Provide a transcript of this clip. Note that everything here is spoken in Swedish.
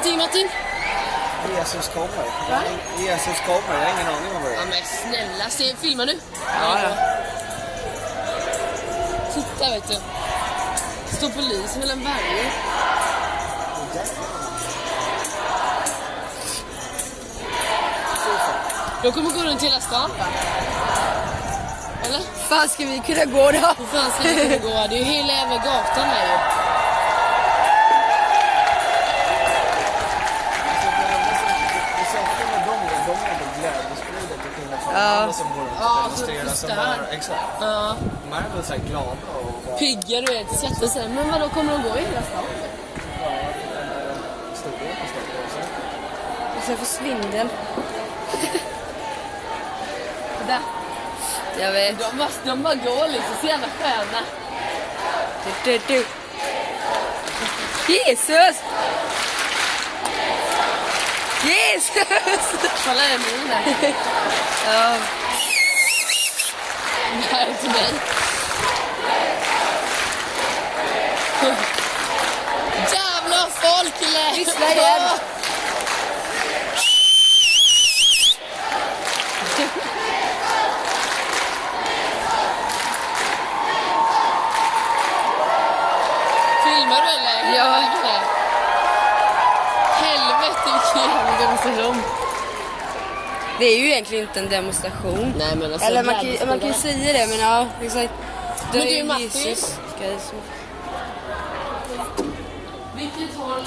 någonting, Martin? Jesus kommer. Va? Jesus kommer, jag har ingen aning om vad det Ja är. men snälla, filmar du? Ja. Titta vet du. Står polisen mellan varje. De kommer gå runt hela stan va? Eller? Fan ska vi kunna gå då? Hur fan ska vi kunna gå? Det är ju hela jävla gatan här ju. Alla som går runt och Ja, demonstrerar så som där. bara, exakt. Ja, De är väl så här glada och pigga du vet, skrattar sig. Men vadå, kommer de gå i hela stan? stora på stället. Och sen får svindel. Där. Jag vet. De bara går liksom, så jävla sköna. Du. Jesus! Jesus! Kolla den min där. Ja. Det här är till mig. Jävla folk eller? Lyssna igen. Filmar du eller? Ja. Helvete vilken jävla demonstration. Det är ju egentligen inte en demonstration. Nej men alltså. Eller man kan ju säga det, men ja, exakt. Men Det du, är Martin. Jesus. Vilket håll?